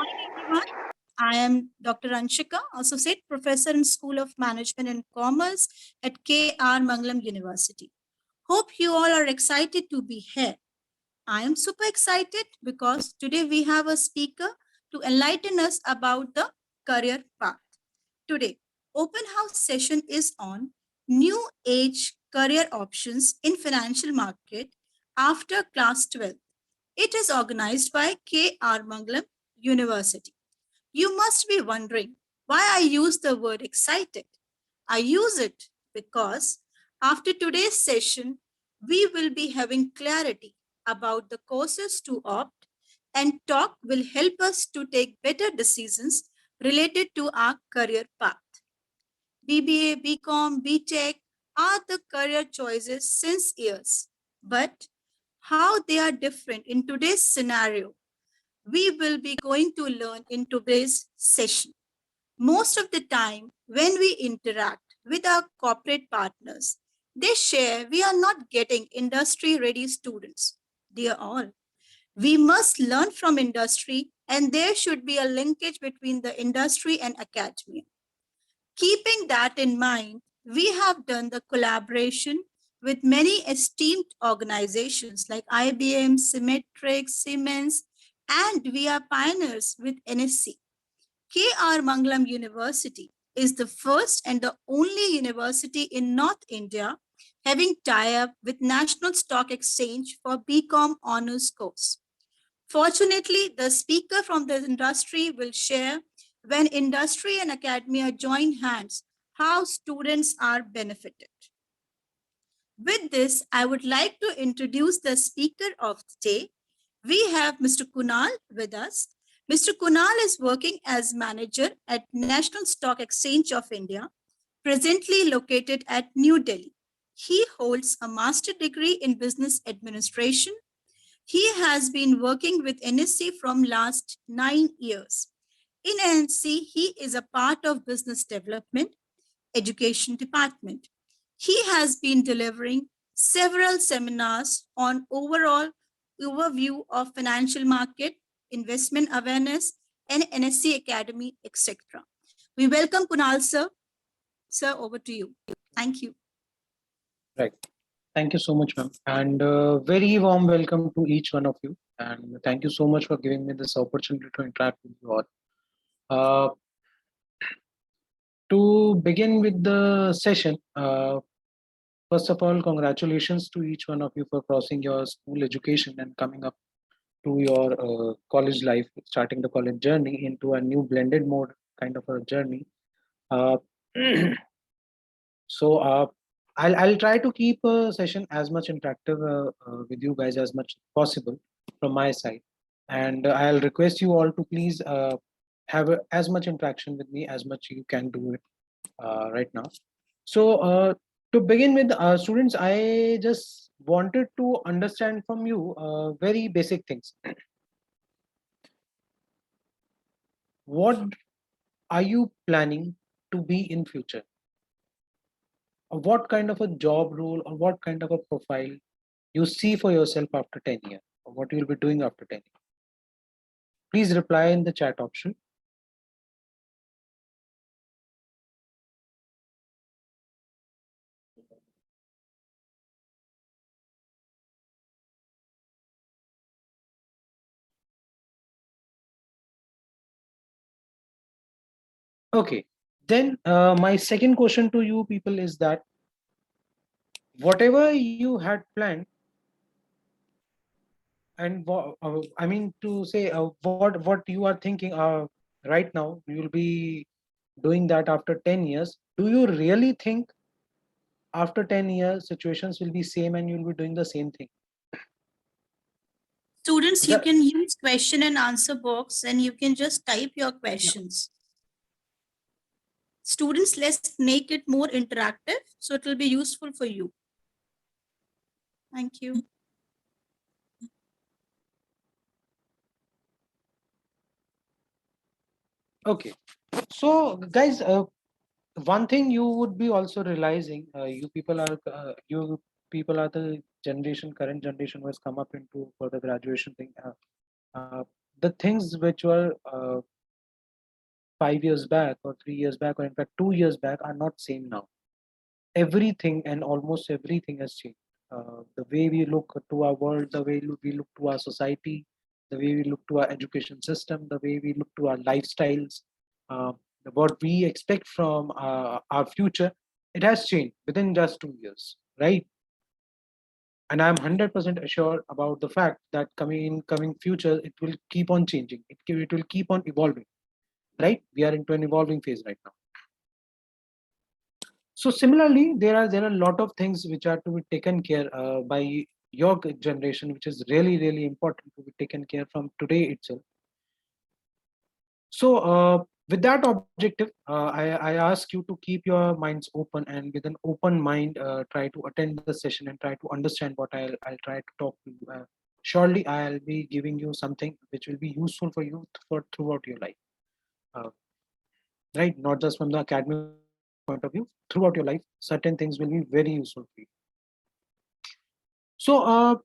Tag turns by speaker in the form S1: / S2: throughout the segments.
S1: morning, everyone. I am Dr. Anshika, Associate Professor in School of Management and Commerce at K.R. Mangalam University. Hope you all are excited to be here. I am super excited because today we have a speaker to enlighten us about the career path. Today, open house session is on new age career options in financial market after class 12. It is organized by K.R. Mangalam University. You must be wondering why I use the word excited. I use it because after today's session, we will be having clarity about the courses to opt, and talk will help us to take better decisions related to our career path. BBA, BCom, BTech are the career choices since years, but how they are different in today's scenario, we will be going to learn in today's session. Most of the time, when we interact with our corporate partners, they share we are not getting industry ready students. Dear all, we must learn from industry, and there should be a linkage between the industry and academia. Keeping that in mind, we have done the collaboration with many esteemed organizations like IBM, Symmetric, Siemens, and we are pioneers with NSC. K.R. Mangalam University is the first and the only university in North India having tie-up with National Stock Exchange for BCom honors course. Fortunately, the speaker from the industry will share when industry and academia join hands, how students are benefited. With this, I would like to introduce the speaker of the day. We have Mr. Kunal with us. Mr. Kunal is working as manager at National Stock Exchange of India, presently located at New Delhi. He holds a master's degree in business administration. He has been working with NSC from last 9 years. In NSC, he is a part of business development, education department. He has been delivering several seminars on overall overview of financial market, investment awareness, and NSC Academy, etc. We welcome Kunal, sir. Sir, over to you. Thank you.
S2: Right. Thank you so much, ma'am. And very warm welcome to each one of you. And thank you so much for giving me this opportunity to interact with you all. To begin with the session, first of all, congratulations to each one of you for crossing your school education and coming up to your college life, starting the college journey into a new blended mode kind of a journey. Uh, I'll try to keep a session as much interactive with you guys as much possible from my side, and I'll request you all to please have as much interaction with me as much you can do it right now. So to begin with, students, I just wanted to understand from you very basic things. What are you planning to be in future? Or what kind of a job role or what kind of a profile you see for yourself after 10 years, or what you'll be doing after 10 years? Please reply in the chat option. Okay, then my second question to you people is that whatever you had planned, and I mean to say what you are thinking right now, you'll be doing that after 10 years. Do you really think after 10 years situations will be same and you'll be doing the same thing?
S1: Students, you can use question and answer box and you can just type your questions. Students, let's make it more interactive so it will be useful for you. Thank you.
S2: Okay, so guys, one thing you would be also realizing, you people are the generation, current generation who has come up into for the graduation thing. the things which were 5 years back or 3 years back, or in fact 2 years back, are not same now. Everything and almost everything has changed. The way we look to our world, the way we look to our society, the way we look to our education system, the way we look to our lifestyles, uh, what we expect from our future, it has changed within just 2 years, right? And I'm 100% assured about the fact that coming future, it will keep on changing. It will keep on evolving, right? We are into an evolving phase right now. So similarly, there are a lot of things which are to be taken care by your generation, which is really important to be taken care from today itself. So with that objective, I ask you to keep your minds open, and with an open mind, try to attend the session and try to understand what I'll try to talk to you. Surely I'll be giving you something which will be useful for you for throughout your life, uh, right? Not just from the academic point of view. Throughout your life, certain things will be very useful for you. So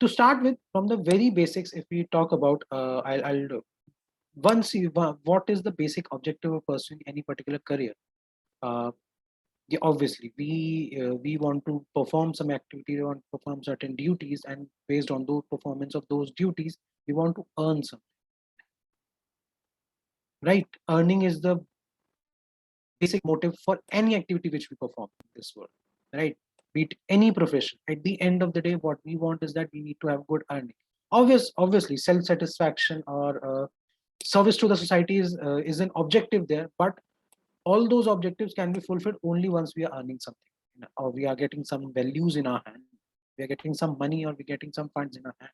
S2: to start with, from the very basics, if we talk about, I'll once you, what is the basic objective of pursuing any particular career? Uh, yeah, obviously, we want to perform some activity, we want to perform certain duties, and based on those performance of those duties, we want to earn something, right? Earning is the basic motive for any activity which we perform in this world, right? Be it any profession. At the end of the day, what we want is that we need to have good earning. Obviously, self-satisfaction or service to the society is an objective there, but all those objectives can be fulfilled only once we are earning something, or we are getting some values in our hand, we are getting some money, or we're getting some funds in our hand.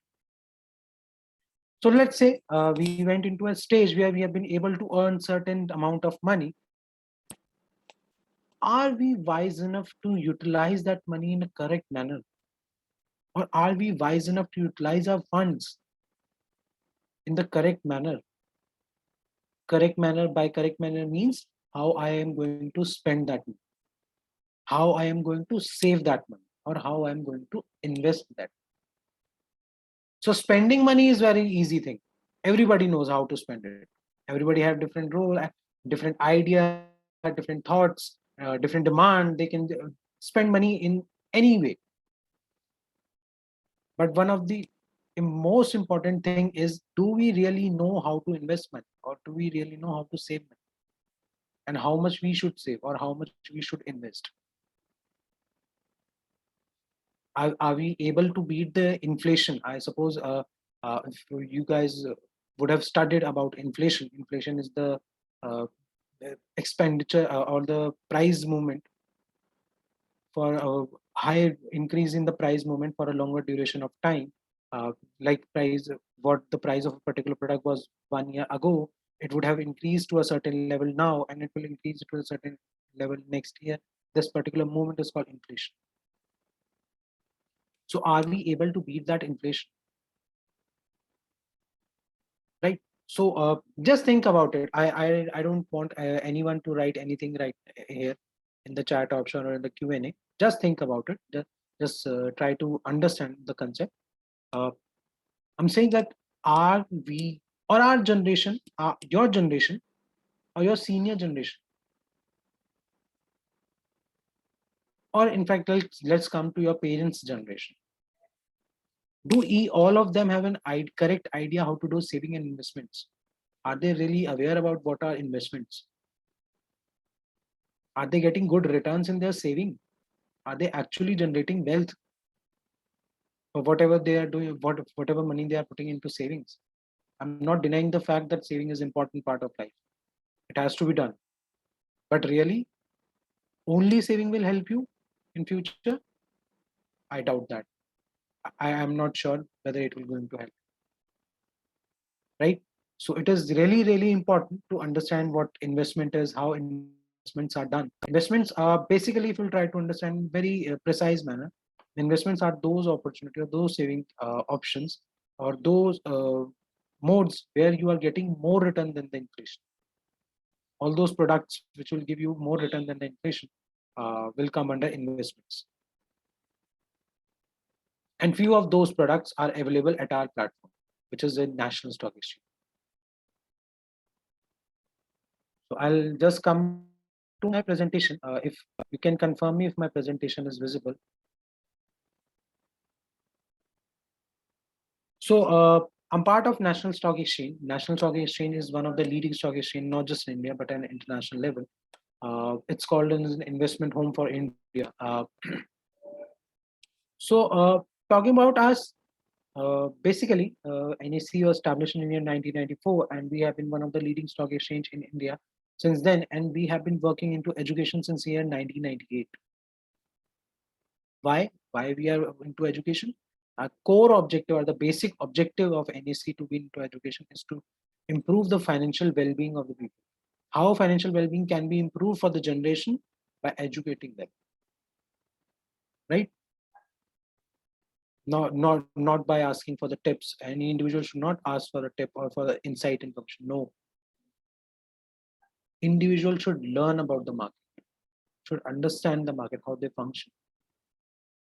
S2: So let's say we went into a stage where we have been able to earn certain amount of money. Are we wise enough to utilize that money in a correct manner, or are we wise enough to utilize our funds in the correct manner? Correct manner, by correct manner means how I am going to spend that money, how I am going to save that money, or how I am going to invest that. So spending money is very easy thing. Everybody knows how to spend it. Everybody have different role, different idea, different thoughts, different demand. They can spend money in any way. But one of the most important thing is, do we really know how to invest money, or do we really know how to save money, and how much we should save or how much we should invest? Are we able to beat the inflation? I suppose if you guys would have studied about inflation. Inflation is the uh, expenditure or the price movement for a high increase in the price movement for a longer duration of time. Like price, what the price of a particular product was 1 year ago, it would have increased to a certain level now, and it will increase to a certain level next year. This particular movement is called inflation. So are we able to beat that inflation? Right? So just think about it. I don't want anyone to write anything right here in the chat option or in the Q&A. Just think about it. Just try to understand the concept. uh, I'm saying that, are we, or our generation, your generation, or your senior generation, or in fact, let's come to your parents generation. Do all of them have an correct idea how to do saving and investments? Are they really aware about what are investments? Are they getting good returns in their saving? Are they actually generating wealth for whatever they are doing, whatever money they are putting into savings? I'm not denying the fact that saving is an important part of life. It has to be done. But really, only saving will help you in future? I doubt that. I am not sure whether it will going to help, right? So it is really important to understand what investment is, how investments are done. Investments are basically, if you try to understand in very precise manner, investments are those opportunity or those saving options, or those modes where you are getting more return than the inflation. All those products which will give you more return than the inflation will come under investments. And few of those products are available at our platform. which is a national stock exchange. So I'll just come to my presentation. If you can confirm me if my presentation is visible. So I'm part of National Stock Exchange. National Stock Exchange is one of the leading stock exchange, not just in India, but at an international level. It's called an investment home for India. So talking about us, basically, NSE was established in India in 1994, and we have been one of the leading stock exchange in India since then, and we have been working into education since year 1998. Why we are into education? Our core objective or the basic objective of NSE to be into education is to improve the financial well-being of the people. How financial well-being can be improved for the generation? By educating them, right? Not by asking for the tips. Any individual should not ask for a tip or for the insight information. No, individual should learn about the market, should understand the market, how they function,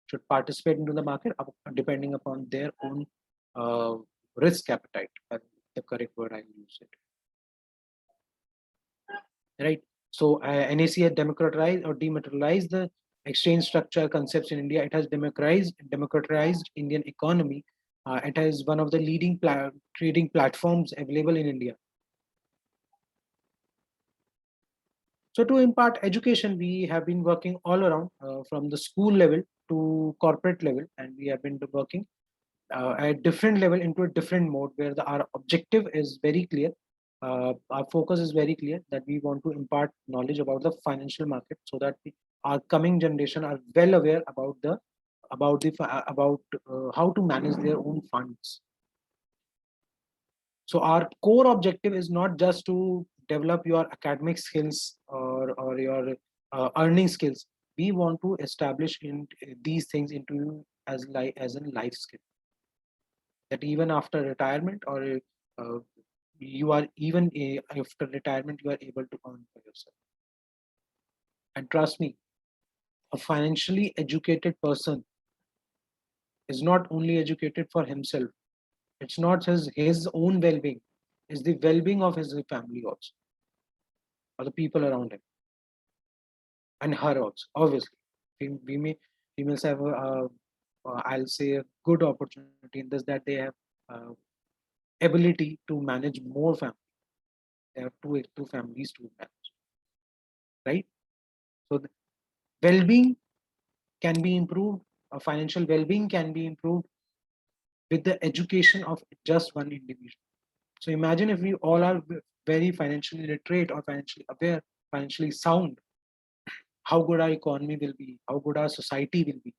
S2: should participate into the market depending upon their own uh, risk appetite. The correct word I use it, right? So NAC has democratized or dematerialized the exchange structure concepts in India. It has democratized Indian economy. It has one of the leading trading platforms available in India. So to impart education, we have been working all around from the school level to corporate level, and we have been working at different level into a different mode where our objective is very clear. Our focus is very clear that we want to impart knowledge about the financial market so that our coming generation are well aware about how to manage their own funds. So our core objective is not just to develop your academic skills or your earning skills. We want to establish in these things into you as a life skill, that even after retirement or uh, you are even after retirement you are able to earn for yourself. And trust me, a financially educated person is not only educated for himself. It's not his own well-being, it's the well-being of his family also, or the people around him, and her also. Obviously, we may females have I'll say a good opportunity in this, that they have uh, ability to manage more families. They have two families to manage, right? So the well-being can be improved, financial well-being can be improved with the education of just one individual. So imagine if we all are very financially literate or financially aware, financially sound, how good our economy will be, how good our society will be,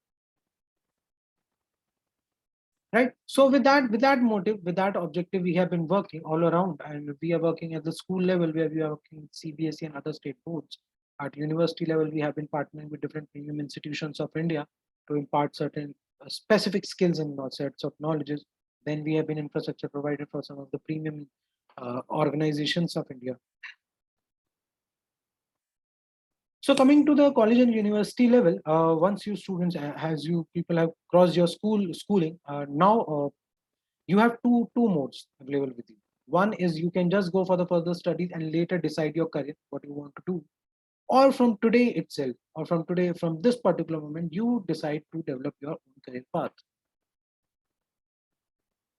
S2: right? So with that motive, with that objective, we have been working all around, and we are working at the school level where we are working with CBSE and other state boards. At university level, we have been partnering with different premium institutions of India to impart certain specific skills and sets of knowledges. Then we have been infrastructure provider for some of the premium organizations of India. So coming to the college and university level, once you students, as you people have crossed your schooling, now you have two modes available with you. One is you can just go for the further studies and later decide your career, what you want to do, or from today itself, or from this particular moment, you decide to develop your own career path.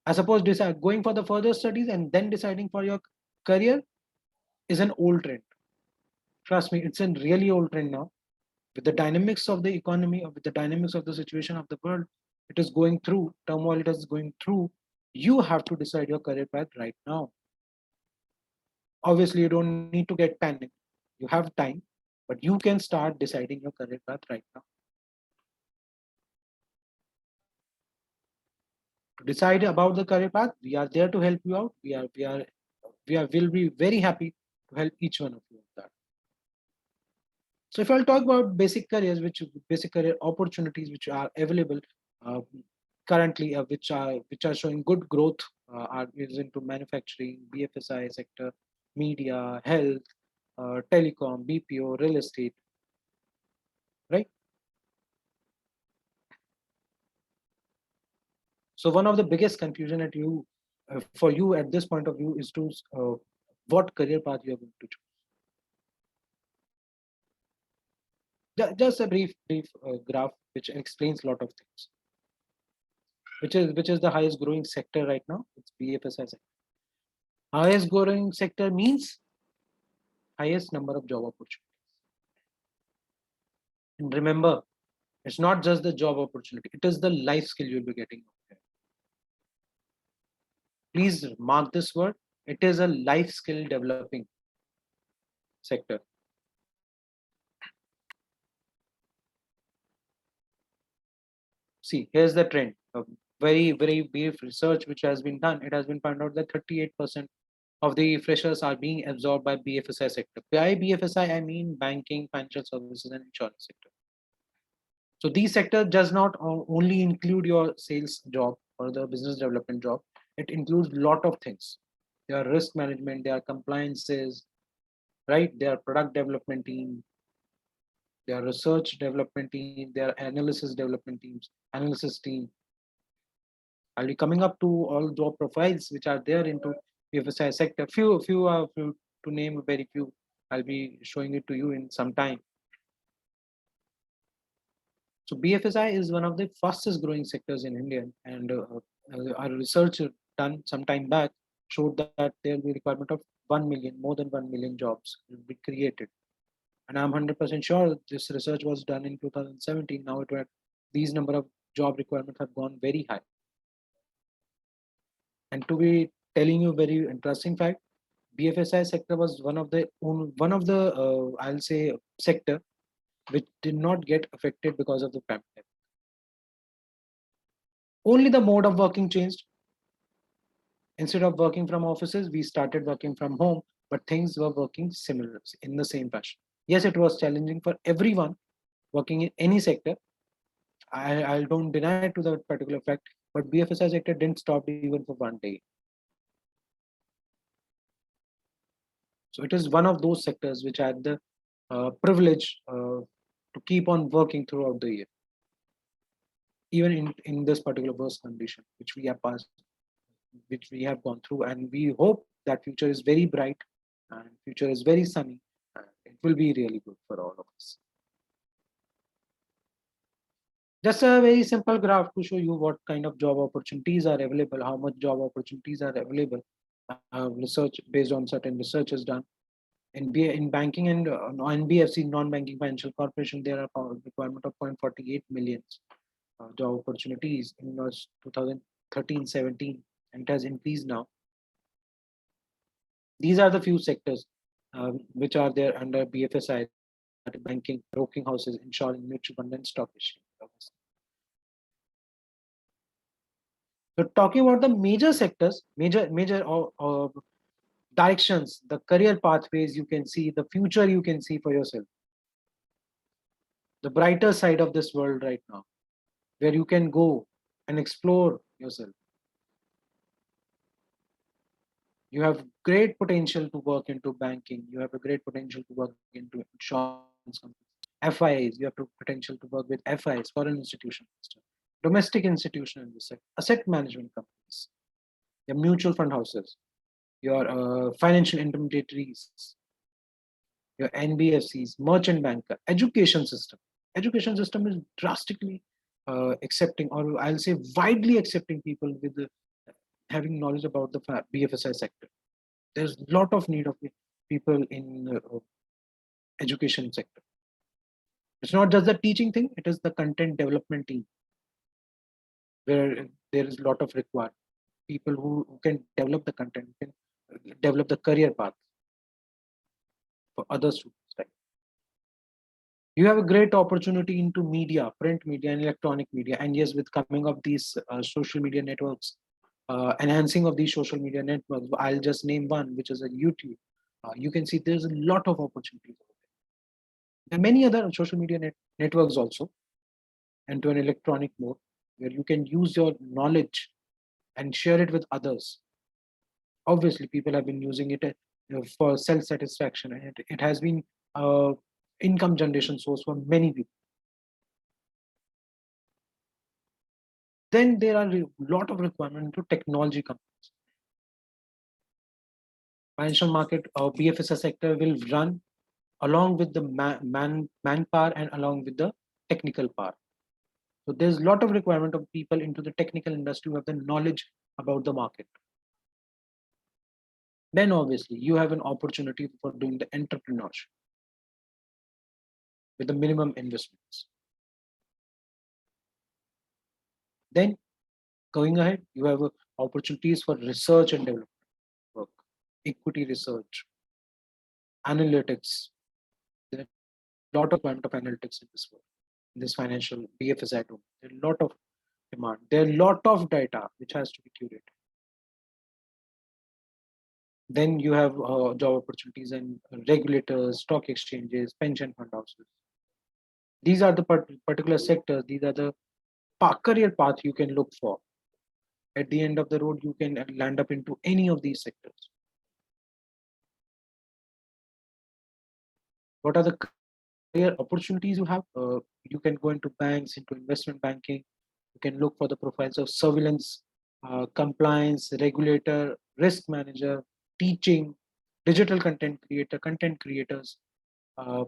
S2: I suppose decide going for the further studies and then deciding for your career is an old trend. Trust me, it's a really old trend now. With the dynamics of the economy, or with the dynamics of the situation of the world, it is going through turmoil, it is going through. You have to decide your career path right now. Obviously, you don't need to get panicked. You have time, but you can start deciding your career path right now. To decide about the career path, we are there to help you out. Will be very happy to help each one of you with that. So if I'll talk about basic careers, basic career opportunities which are available uh, currently, which are showing good growth, are is into manufacturing, BFSI sector, media, health, telecom, BPO, real estate, right? So one of the biggest confusion that you for you at this point of view is to what career path you are going to choose. Just a brief graph which explains a lot of things. Which is the highest growing sector right now? It's BFSI sector. Highest growing sector means highest number of job opportunities. And remember, it's not just the job opportunity, it is the life skill you'll be getting. Please mark this word. It is a life skill developing sector. See, here's the trend. A very brief research which has been done. It has been found out that 38% of the freshers are being absorbed by BFSI sector. By BFSI, I mean banking, financial services, and insurance sector. So these sectors does not only include your sales job or the business development job. It includes a lot of things. There are risk management, there are compliances, right? There are product development team, there are research development team, there are analysis development teams, analysis team. I'll be coming up to all job profiles which are there into BFSI sector. Few to name very few. I'll be showing it to you in some time. So BFSI is one of the fastest growing sectors in India, and our research done some time back showed that there will be requirement of 1 million, more than 1 million jobs will be created. And I'm 100% sure this research was done in 2017. Now these number of job requirements have gone very high. And to be telling you very interesting fact, BFSI sector was one of the I'll say sector which did not get affected because of the pandemic. Only the mode of working changed. Instead of working from offices, we started working from home, but things were working similar in the same fashion. Yes, it was challenging for everyone working in any sector. I don't deny to that particular fact, but BFSI sector didn't stop even for one day. So it is one of those sectors which had the privilege to keep on working throughout the year, even in this particular worst condition which we have passed, which we have gone through, and we hope that future is very bright and future is very sunny, and it will be really good for all of us. Just a very simple graph to show you what kind of job opportunities are available, how much job opportunities are available. Research based on certain research is done. In banking and NBFC, non-banking financial corporation, there are requirement of 0.48 million job opportunities in 2013-17, and it has increased now. These are the few sectors which are there under BFSI: banking, broking houses, insurance, mutual fund, and stock exchange. So talking about the major sectors, major directions, the career pathways you can see, the future you can see for yourself, the brighter side of this world right now, where you can go and explore yourself. You have great potential to work into banking. You have a great potential to work into insurance companies, FIs. You have the potential to work with FIs, foreign institutions, domestic institutions in this sector, asset management companies, your mutual fund houses, your financial intermediaries, your NBFCs, merchant banker, education system. Education system is drastically accepting, or I'll say widely accepting people with having knowledge about the BFSI sector. There's a lot of need of people in education sector. It's not just the teaching thing; it is the content development team, where there is a lot of required people who can develop the content, can develop the career path for other students. Right? You have a great opportunity into media, print media and electronic media. And yes, with coming of these social media networks, enhancing of these social media networks, I'll just name one, which is a YouTube. You can see there's a lot of opportunities over there. There are many other social media networks also, and to an electronic mode, where you can use your knowledge and share it with others. Obviously, people have been using it for self-satisfaction, and it has been income generation source for many people. Then there are a lot of requirement to technology companies. Financial market or BFSI sector will run along with the manpower and along with the technical power. So there's a lot of requirement of people into the technical industry who have the knowledge about the market. Then obviously you have an opportunity for doing the entrepreneurship with the minimum investments. Then going ahead, you have opportunities for research and development work, equity research, analytics. There's a lot of amount of analytics in this world, in this financial BFSI domain. There's a lot of demand. There are a lot of data which has to be curated. Then you have job opportunities in regulators, stock exchanges, pension fund houses. These are the particular sectors. These are the career path you can look for. At the end of the road, you can land up into any of these sectors. What are the career opportunities you have? You can go into banks, into investment banking. You can look for the profiles of surveillance, compliance, regulator, risk manager, teaching, digital content creators, uh,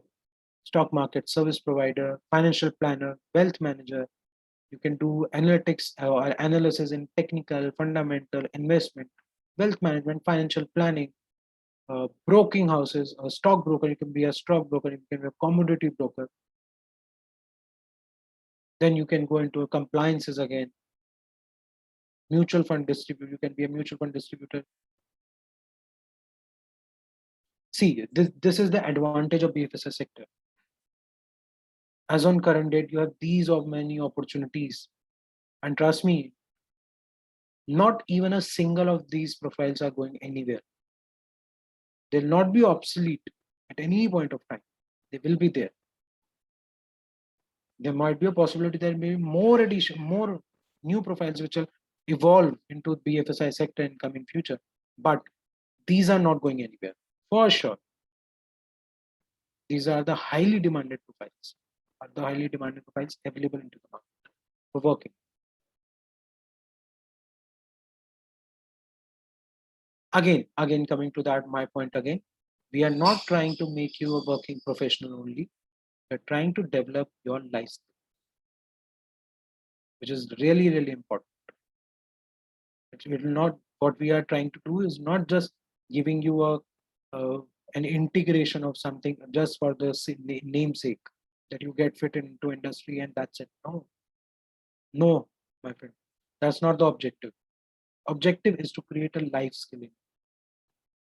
S2: stock market service provider, financial planner, wealth manager. You can do analytics or analysis in technical, fundamental, investment, wealth management, financial planning, broking houses, a stockbroker. You can be a stockbroker, you can be a commodity broker. Then you can go into compliances again. Mutual fund distributor, you can be a mutual fund distributor. See, this is the advantage of BFSI sector. As on current date, you have these of many opportunities. And trust me, not even a single of these profiles are going anywhere. They'll not be obsolete at any point of time. They will be there. There might be a possibility there may be more new profiles which will evolve into BFSI sector in coming future. But these are not going anywhere, for sure. These are the highly demanded profiles, available into the market for working. Again, coming to that, my point again, we are not trying to make you a working professional only. We're trying to develop your life skill, which is really, really important. It will not, what we are trying to do is not just giving you an integration of something just for the namesake that you get fit into industry and that's it. No, my friend, that's not the objective. Objective is to create a life skill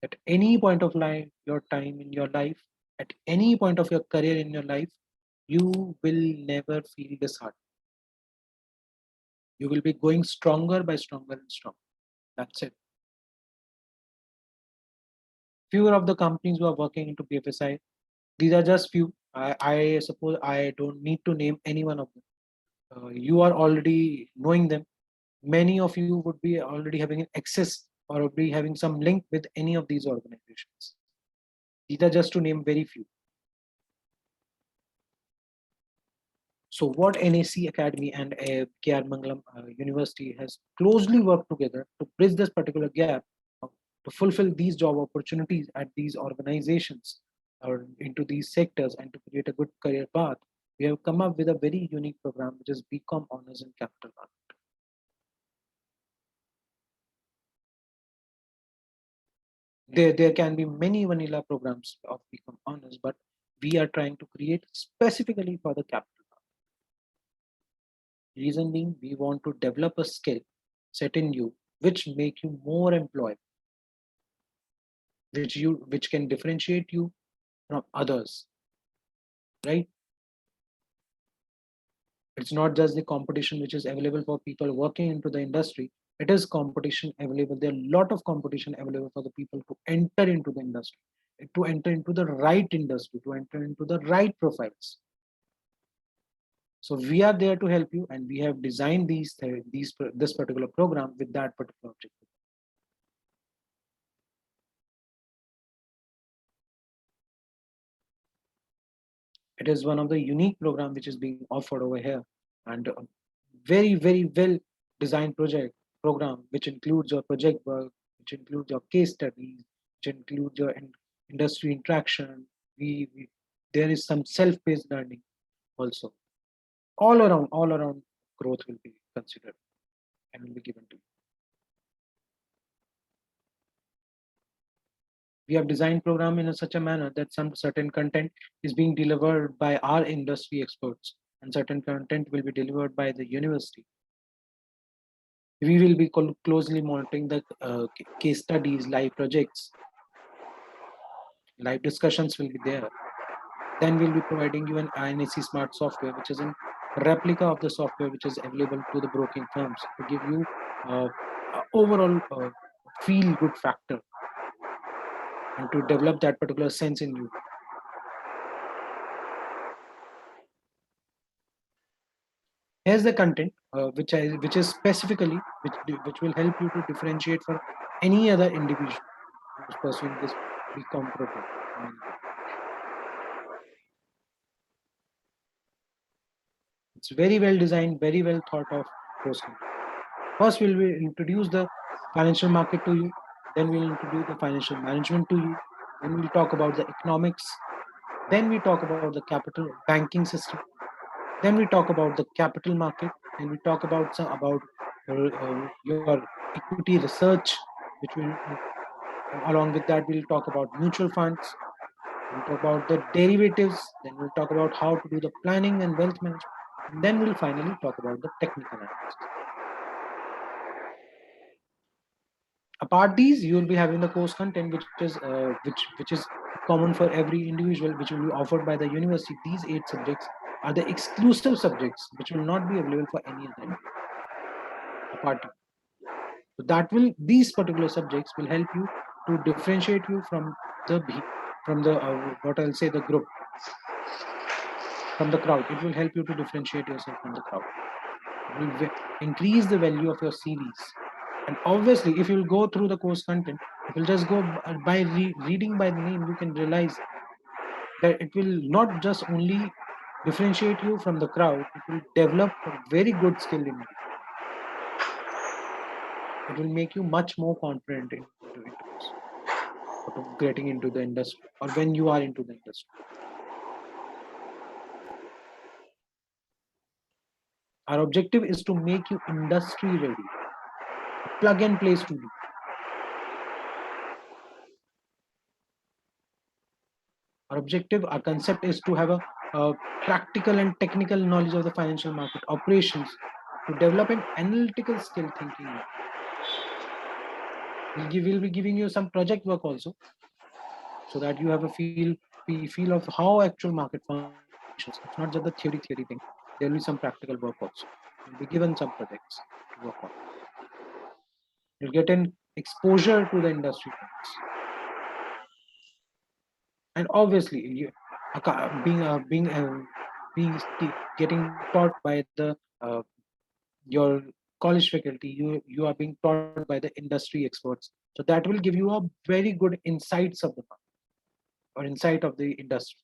S2: at any point of life, your time in your life, at any point of your career in your life, you will never feel disheartened. You will be going stronger by stronger and stronger. That's it. Fewer of the companies who are working into BFSI, these are just few. I suppose I don't need to name any one of them. You are already knowing them. Many of you would be already having an access or would be having some link with any of these organizations. These are just to name very few. So what NAC Academy and KR Mangalam University has closely worked together to bridge this particular gap to fulfill these job opportunities at these organizations or into these sectors and to create a good career path, we have come up with a very unique program which is BCom Honors in Capital Market. There can be many vanilla programs of BCom Honors, but we are trying to create specifically for the capital market. Reason being, we want to develop a skill set in you which make you more employable, which can differentiate you from others, right? It's not just the competition which is available for people working into the industry. It is competition available. There are a lot of competition available for the people to enter into the industry, to enter into the right industry, to enter into the right profiles. So we are there to help you, and we have designed this particular program with that particular objective. It is one of the unique program which is being offered over here, and a very, very well designed program which includes your project work, which includes your case studies, which includes your industry interaction. There is some self-paced learning also. All around growth will be considered and will be given to you. We have designed program in such a manner that some certain content is being delivered by our industry experts and certain content will be delivered by the university. We will be closely monitoring the case studies, live projects, live discussions will be there. Then we'll be providing you an INAC smart software, which is a replica of the software which is available to the broking firms to give you overall feel good factor and to develop that particular sense in you. Here's the content which is specifically which will help you to differentiate from any other individual who's pursuing this BCom program. It's very well designed, very well thought of course. First, we'll introduce the financial market to you. Then we'll introduce the financial management to you. Then we'll talk about the economics. Then we talk about the capital banking system. Then we talk about the capital market. Then we talk about your equity research, which will along with that we'll talk about mutual funds. We'll talk about the derivatives. Then we'll talk about how to do the planning and wealth management. And then we'll finally talk about the technical analysis. Apart these, you will be having the course content which is common for every individual, which will be offered by the university. These 8 subjects are the exclusive subjects which will not be available for any other apart. So these particular subjects will help you to differentiate you from the what I'll say the group, from the crowd. It will help you to differentiate yourself from the crowd. It will increase the value of your CVs. And obviously, if you'll go through the course content, if you'll just go by reading by the name, you can realize that it will not just only differentiate you from the crowd, it will develop a very good skill in you. It will make you much more confident into getting into the industry or when you are into the industry. Our objective is to make you industry ready, plug and play student. Our objective, our concept is to have a practical and technical knowledge of the financial market operations, to develop an analytical skill thinking. We'll be giving you some project work also, so that you have a feel of how actual market functions. It's not just the theory thing. There will be some practical work also. You'll be given some projects to work on. You'll get an exposure to the industry trends. And obviously, getting taught by the your college faculty, you are being taught by the industry experts. So that will give you a very good insights of the market or insight of the industry.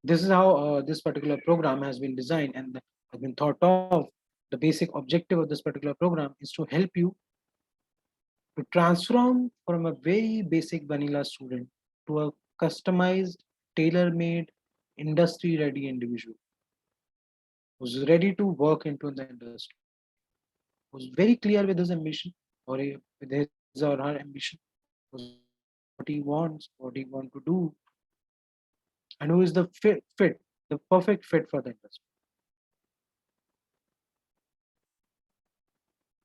S2: This is how this particular program has been designed and has been thought of. The basic objective of this particular program is to help you to transform from a very basic vanilla student to a customized, tailor-made, industry-ready individual who's ready to work into the industry, who's very clear with his ambition or with his or her ambition, what he wants, what he wants to do, and who is the the perfect fit for the industry.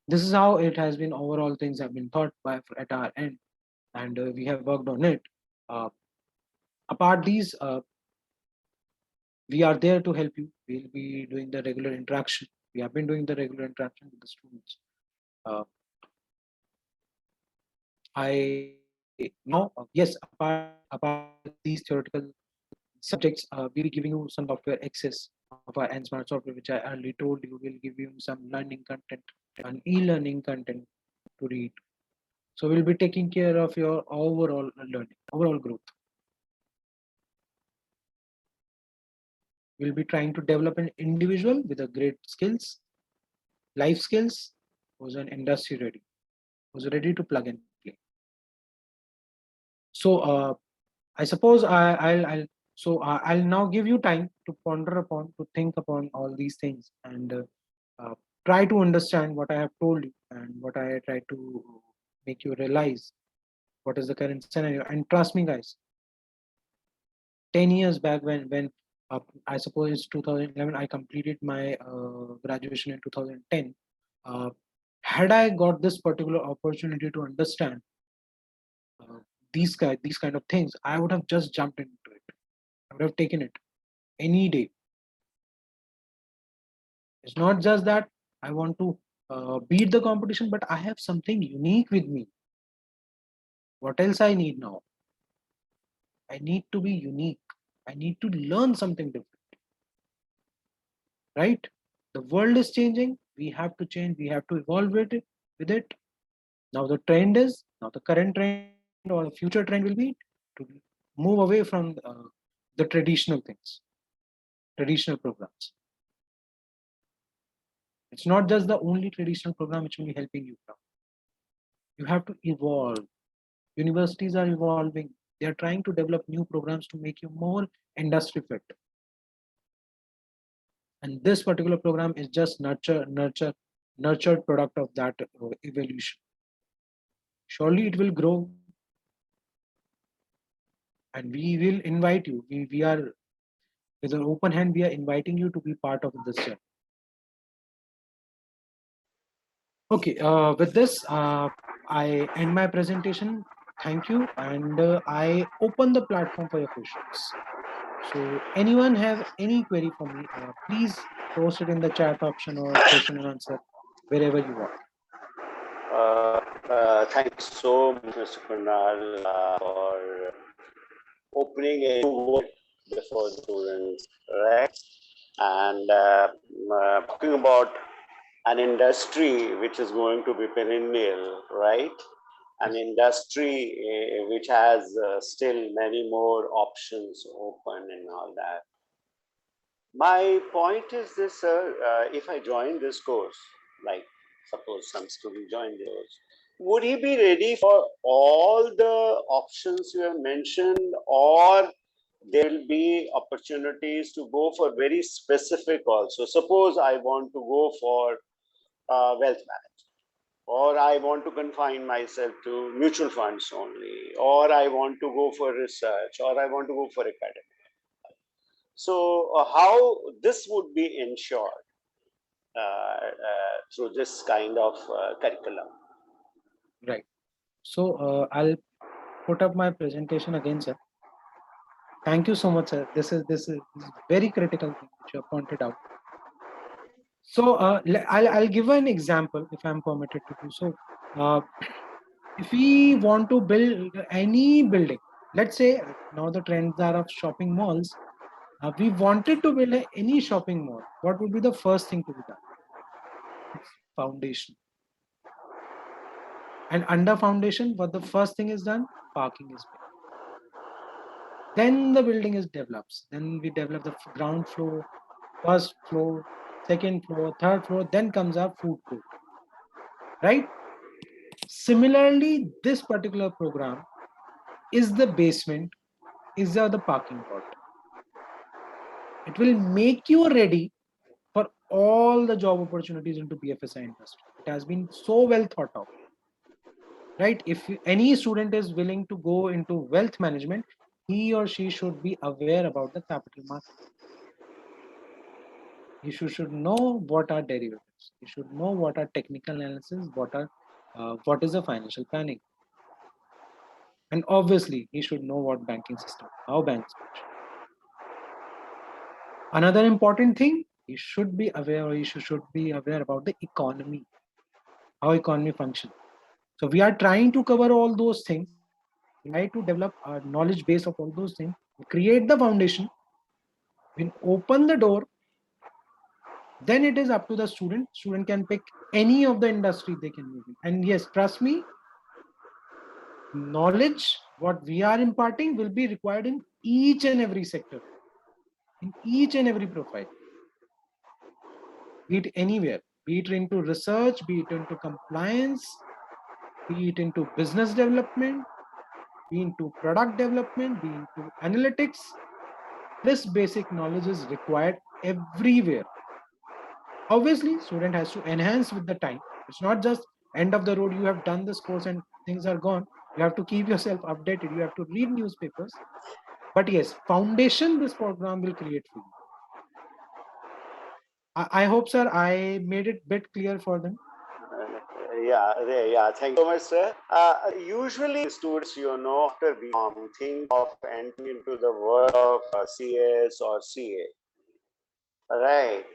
S2: This is how it has been. Overall things have been thought by at our end, and we have worked on it. Apart these, we are there to help you. We'll be doing the regular interaction. We have been doing the regular interaction with the students. I now, yes, apart these theoretical subjects, we'll be giving you some software access of our N-Smart software, which I already told you will give you some learning content and e-learning content to read. So we'll be taking care of your overall learning, overall growth. We'll be trying to develop an individual with a great skills life skills, was an industry ready, was ready to plug and play. So I suppose I'll now give you time to ponder upon, to think upon all these things, and uh, try to understand what I have told you and what I try to make you realize what is the current scenario. And trust me, guys, 10 years back, when I suppose it's 2011, I completed my graduation in 2010. Uh, had I got this particular opportunity to understand uh, these kind of things, I would have just jumped into it. I would have taken it any day. It's not just that I want to beat the competition, but I have something unique with me. What else I need now? I need to be unique. I need to learn something different, right? The world is changing. We have to change. We have to evolve with it. With it. Now the trend is, now the current trend or the future trend will be to move away from the traditional things, traditional programs. It's not just the only traditional program which will be helping you now. You have to evolve. Universities are evolving. They are trying to develop new programs to make you more industry fit. And this particular program is just nurtured product of that evolution. Surely it will grow, and we will invite you. We are, with an open hand, we are inviting you to be part of this journey. Okay, with this, I end my presentation. Thank you, and I open the platform for your questions. So anyone have any query for me, please post it in the chat option or question and answer, wherever you want.
S3: Thanks so much, Mr. Kunal, for opening a new world before the students, right? And talking about an industry which is going to be perennial, right? An industry which has still many more options open and all that. My point is this, sir, if I join this course, like suppose some student join the course, would he be ready for all the options you have mentioned, or there will be opportunities to go for very specific also? Suppose I want to go for wealth management, or I want to confine myself to mutual funds only, or I want to go for research, or I want to go for academic. So how this would be ensured through this kind of curriculum?
S2: Right. So I'll put up my presentation again, sir. Thank you so much, sir. This is very critical thing which you have pointed out. So I'll give an example if I'm permitted to do so. Uh, if we want to build any building, let's say now the trends are of shopping malls. We wanted to build any shopping mall. What would be the first thing to be done? It's foundation. And under foundation, what the first thing is done? Parking is built. Then the building is developed. Then we develop the ground floor, first floor, second floor, third floor. Then comes our food court. Right? Similarly, this particular program is the basement, is the parking lot. It will make you ready for all the job opportunities into BFSI industry. It has been so well thought of. Right? If any student is willing to go into wealth management, he or she should be aware about the capital market. You should know what are derivatives. You should know what are technical analysis, what is a financial planning. And obviously, he should know what banking system, how banks function. Another important thing, he should be aware, or he should be aware about the economy, how economy functions. So we are trying to cover all those things. We try to develop our knowledge base of all those things, create the foundation, we open the door, then it is up to the student. Student can pick any of the industry they can move in. And yes, trust me, knowledge, what we are imparting will be required in each and every sector, in each and every profile, be it anywhere. be it into research, be it into compliance, be it into business development, be into product development, be into analytics. This basic knowledge is required everywhere. Obviously, student has to enhance with the time. It's not just end of the road, you have done this course and things are gone. You have to keep yourself updated. You have to read newspapers. But yes, foundation this program will create for you. I hope, sir, I made it bit clear for them.
S3: Yeah. Thank you so much, sir. Usually, students, after BCom, think of entering into the world of CS or CA. Right.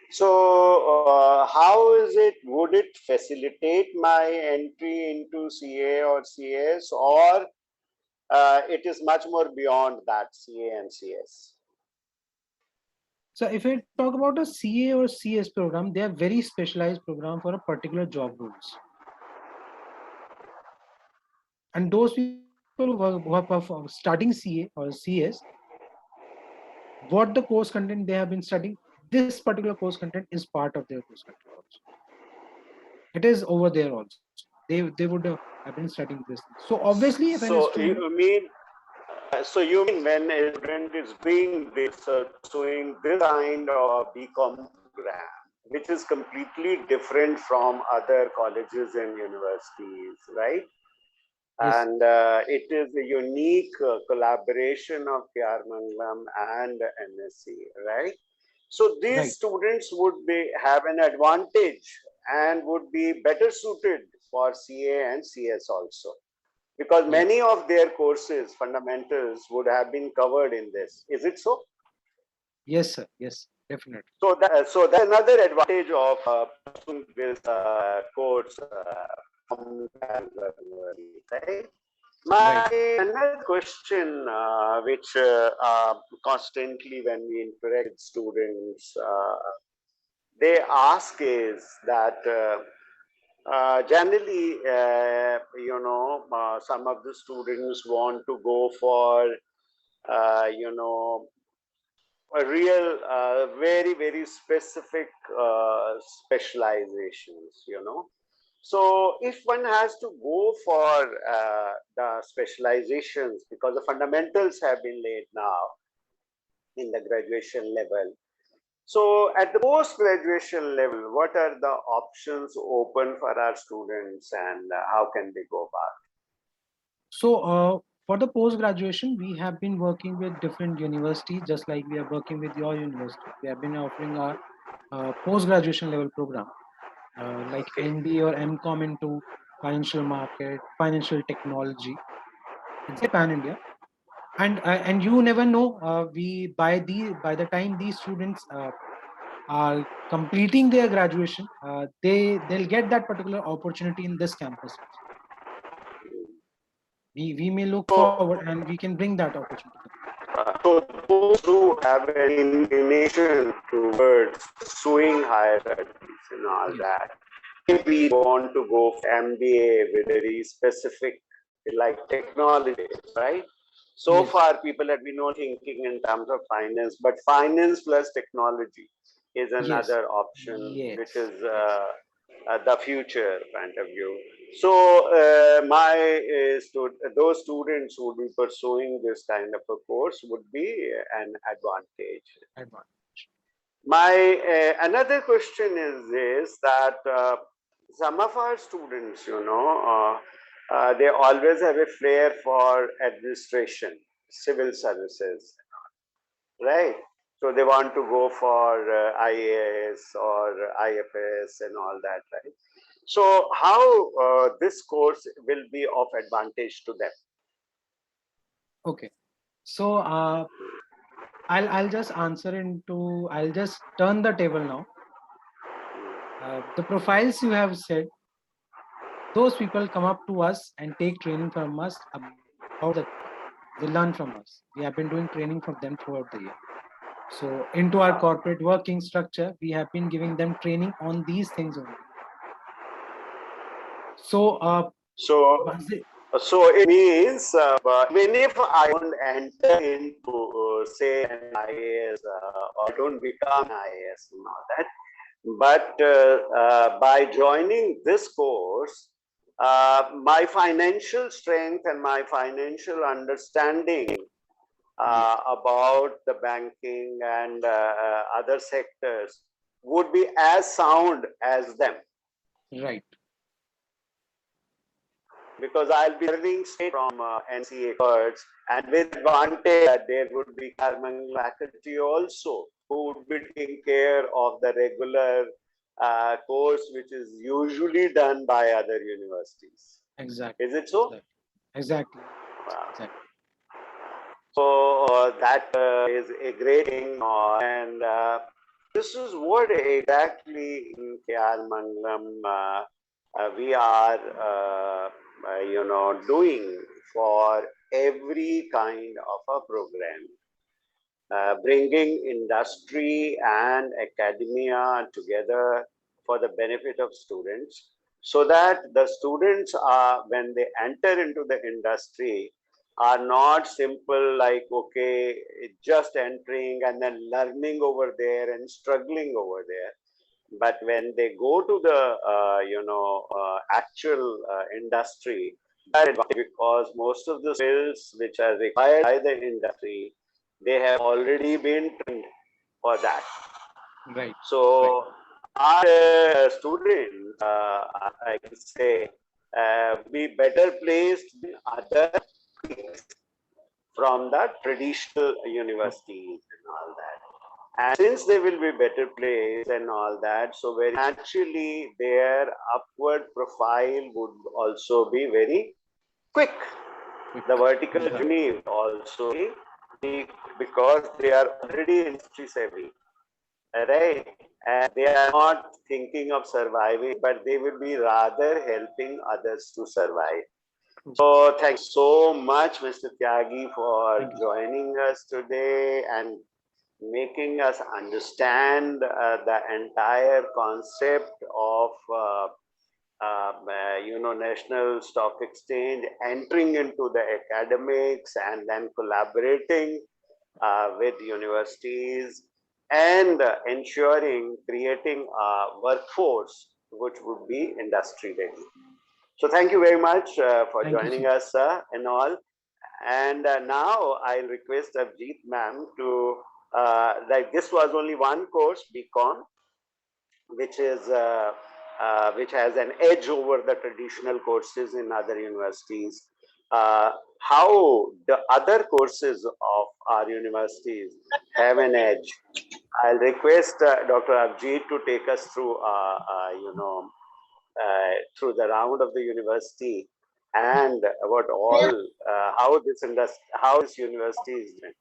S3: So, how is it? Would it facilitate my entry into CA or CS, or it is much more beyond that, CA and CS?
S2: So if I talk about a CA or CS program, they are very specialized program for a particular job roles. And those people who are studying CA or CS, what the course content they have been studying, this particular course content is part of their course content also. It is over there also. They would have been studying this. So obviously, if a
S3: So
S2: student,
S3: you mean when a student is doing this, doing this kind of BCom program, which is completely different from other colleges and universities, right?
S2: yes,
S3: And it is a unique collaboration of KR Manglam and MSc, right? So these
S2: right,
S3: students would have an advantage and would be better suited for CA and CS also, because
S2: yes,
S3: many of their courses, fundamentals, would have been covered in this. Is it so?
S2: yes, sir, yes, definitely.
S3: So that's another advantage of pursuing this course from January, right? My
S2: Right.
S3: another question, which constantly when we interact with students, they ask is that generally, some of the students want to go for, a real, very specific specializations, So if one has to go for the specializations, because the fundamentals have been laid now in the graduation level. So at the post-graduation level, what are the options open for our students, and how can they go about?
S2: So for the post graduation, we have been working with different universities, just like we are working with your university. We have been offering our post graduation level program, like
S3: Okay.
S2: MBA or MCOM into financial market, financial technology. It's a pan India, and you never know. We by the time these students are completing their graduation, they'll get that particular opportunity in this campus. We may look
S3: So,
S2: forward and we can bring that opportunity.
S3: so those who have an inclination towards pursuing higher studies and all
S2: Yes,
S3: that, maybe want to go for MBA with very specific, like technology, right? So
S2: yes,
S3: far, people have been not thinking in terms of finance, but finance plus technology is
S2: yes,
S3: another option, which
S2: yes,
S3: is
S2: yes.
S3: the future point of view. So, those students who would be pursuing this kind of a course would be an advantage.
S2: Advantage.
S3: My another question is that some of our students, they always have a flair for administration, civil services, right? So they want to go for IAS or IFS and all that, right? So how this course will be of advantage to them?
S2: Okay. So I'll just answer into I'll just turn the table now. The profiles you have said, those people come up to us and take training from us about the they learn from us. We have been doing training for them throughout the year. So into our corporate working structure, we have been giving them training on these things only. So
S3: So
S2: once they,
S3: So it means even if I don't enter into say an IAS or don't become IAS and all that, but by joining this course, my financial strength and my financial understanding about the banking and other sectors would be as sound as them.
S2: Right.
S3: Because I'll be learning straight from NC experts, and with advantage that there would be Carmangala faculty also who would be taking care of the regular course which is usually done by other universities.
S2: Exactly.
S3: Is it so?
S2: Exactly.
S3: Wow.
S2: Exactly.
S3: So that is a great thing, and this is what exactly in KR Mangalam we are, doing for every kind of a program, bringing industry and academia together for the benefit of students, so that the students are, when they enter into the industry, are not simple like, okay, just entering and then learning over there and struggling over there. But when they go to the actual industry, because most of the skills which are required by the industry, they have already been trained for that.
S2: Right.
S3: So our students, I can say, be better placed than other from the traditional universities and all that. And since they will be better placed and all that, so very naturally their upward profile would also be very quick. The vertical journey will also be, because they are already industry savvy, right? And they are not thinking of surviving, but they will be rather helping others to survive. So thanks so much, Mr. Tyagi, for joining us today and making us understand the entire concept of National Stock Exchange, entering into the academics and then collaborating with universities and ensuring creating a workforce which would be industry ready. So thank you very much for joining us and all. And now I'll request Avjeet ma'am to, like this was only one course, BCom, which has an edge over the traditional courses in other universities. How the other courses of our universities have an edge. I'll request Dr. Avjeet to take us through, through the round of the university and about all how this university is doing.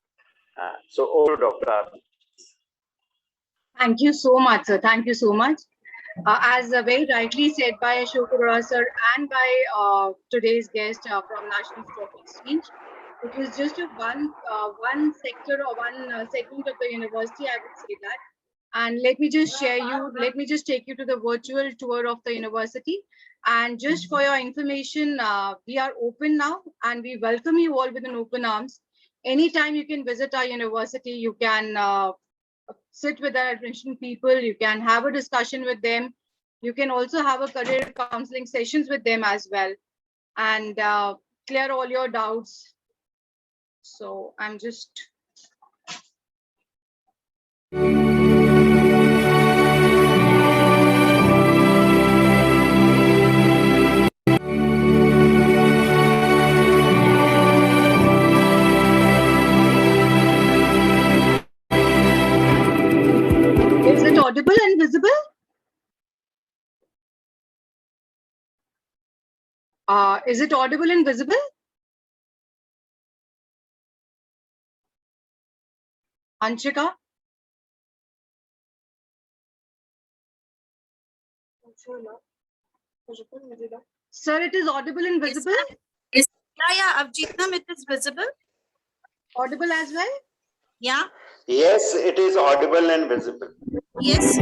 S3: So over to Dr. Avjeet.
S4: Thank you so much, sir. Thank you so much. As very rightly said by Ashok Arora sir and by today's guest from National Stock Exchange, it was just a one sector or one segment of the university, I would say that. And let me just take you to the virtual tour of the university. And just for your information, we are open now and we welcome you all with an open arms. Anytime you can visit our university, you can sit with our admission people, you can have a discussion with them. You can also have a career counseling sessions with them as well and clear all your doubts. So I'm just... Is it audible and visible? Is it audible and visible? Anshika? Sir, it is audible and visible?
S1: Yes, yeah, Avjeet ma'am, it is visible.
S4: Audible as well?
S1: Yeah.
S3: Yes, it is audible and visible.
S1: Yes.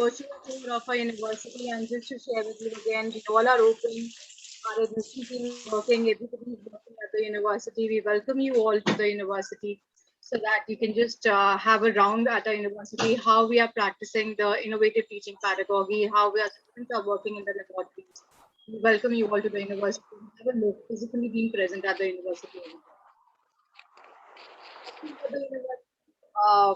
S4: virtual tour of our university, and just to share with you again, we all are open. Our admission team is working, everybody is working at the university. We welcome you all to the university so that you can just have a round at our university, how we are practicing the innovative teaching pedagogy, how our students are working in the laboratories. We welcome you all to the university. Have a look, physically being present at the university. Uh,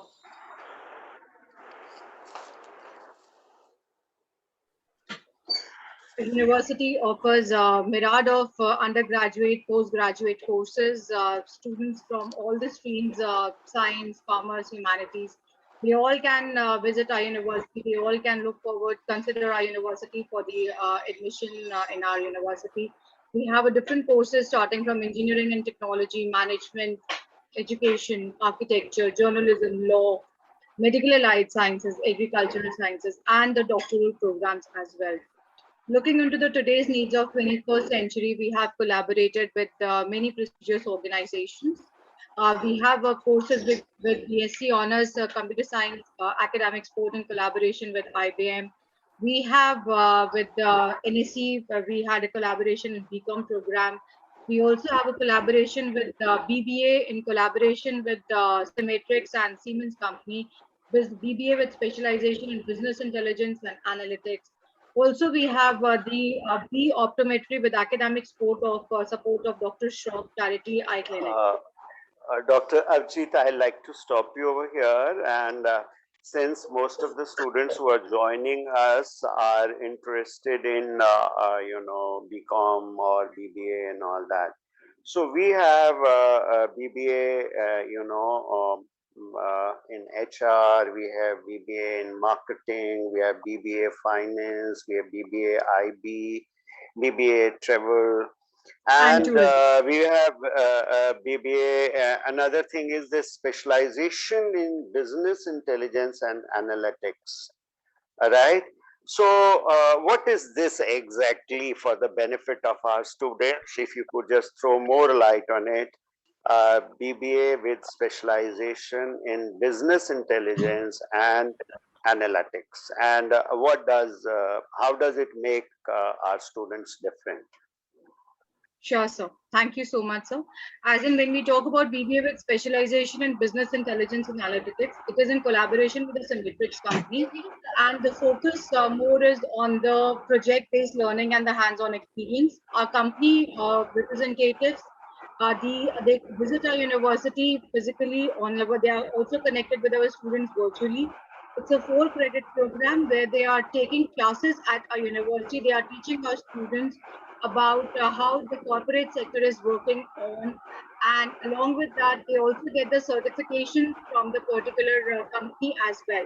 S4: The university offers a myriad of undergraduate, postgraduate courses. Students from all the streams, science, commerce, humanities, they all can visit our university. They all can look forward, consider our university for the admission in our university. We have a different courses starting from engineering and technology, management, education, architecture, journalism, law, medical allied sciences, agricultural sciences, and the doctoral programs as well. Looking into the today's needs of 21st century, we have collaborated with many prestigious organizations. We have courses with BSc Honors Computer Science Academic Sport in collaboration with IBM. We have with NSE, we had a collaboration in BCom program. We also have a collaboration with BBA in collaboration with Symmetrics and Siemens Company, with BBA with specialization in business intelligence and analytics. Also, we have the B optometry with academic support of Dr. Shroff Charity Eye Clinic.
S3: Dr. Avjit, I'd like to stop you over here. And since most of the students who are joining us are interested in, BCom or BBA and all that. So we have BBA, in HR, we have BBA in marketing, we have BBA finance, we have BBA IB, BBA travel, and we have BBA. Another thing is this specialization in business intelligence and analytics. All right. So what is this exactly for the benefit of our students? If you could just throw more light on it. BBA with specialization in business intelligence and analytics, and how does it make our students different?
S4: Sure, sir. Thank you so much, sir. As in, when we talk about BBA with specialization in business intelligence and analytics, it is in collaboration with the Symmetrics company, and the focus more is on the project-based learning and the hands-on experience. Our company representatives, they visit our university physically they are also connected with our students virtually. It's a 4-credit program where they are taking classes at our university. They are teaching our students about how the corporate sector is working on, and along with that, they also get the certification from the particular company as well.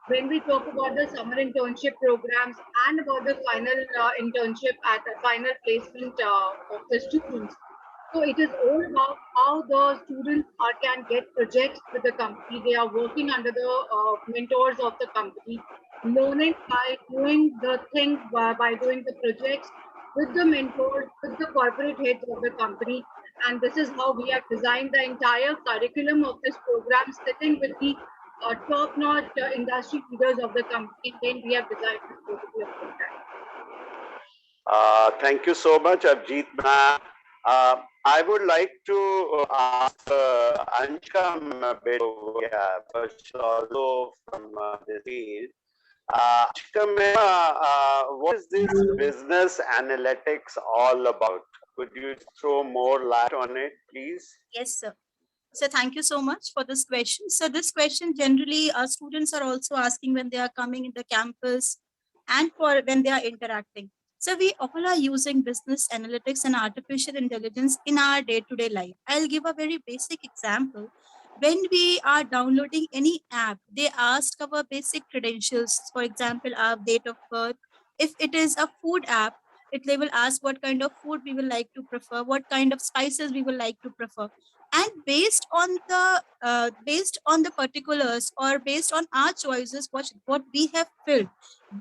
S4: When we talk about the summer internship programs and about the final internship at the final placement of the students, so it is all about how the students can get projects with the company. They are working under the mentors of the company, learning by doing the things, by doing the projects with the mentors, with the corporate heads of the company. And this is how we have designed the entire curriculum of this program, sitting with the top-notch industry leaders of the company. Then we have designed this particular program.
S3: Thank you so much, Avjit ma'am. I would like to ask Anshika a bit over here, but she's also from this field. Anshika, what is this business analytics all about? Could you throw more light on it, please?
S1: Yes, sir. So thank you so much for this question. So this question generally our students are also asking when they are coming in the campus and for when they are interacting. So we all are using business analytics and artificial intelligence in our day-to-day life. I'll give a very basic example. When we are downloading any app, they ask our basic credentials, for example, our date of birth. If it is a food app, they will ask what kind of food we will like to prefer, what kind of spices we will like to prefer, and based on the particulars or based on our choices, what we have filled,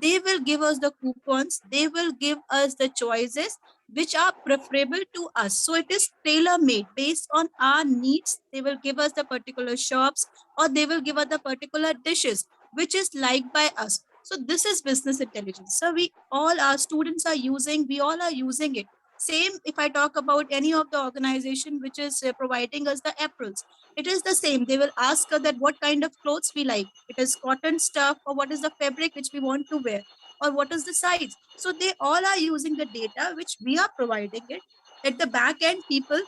S1: they will give us the coupons, they will give us the choices which are preferable to us. So it is tailor made based on our needs. They will give us the particular shops, or they will give us the particular dishes which is liked by us. So this is business intelligence. So we all, our students are using, we all are using it. Same if I talk about any of the organization which is providing us the aprons, it is the same. They will ask us that what kind of clothes we like. It is cotton stuff, or what is the fabric which we want to wear, or what is the size. So they all are using the data which we are providing it. At the back end, people,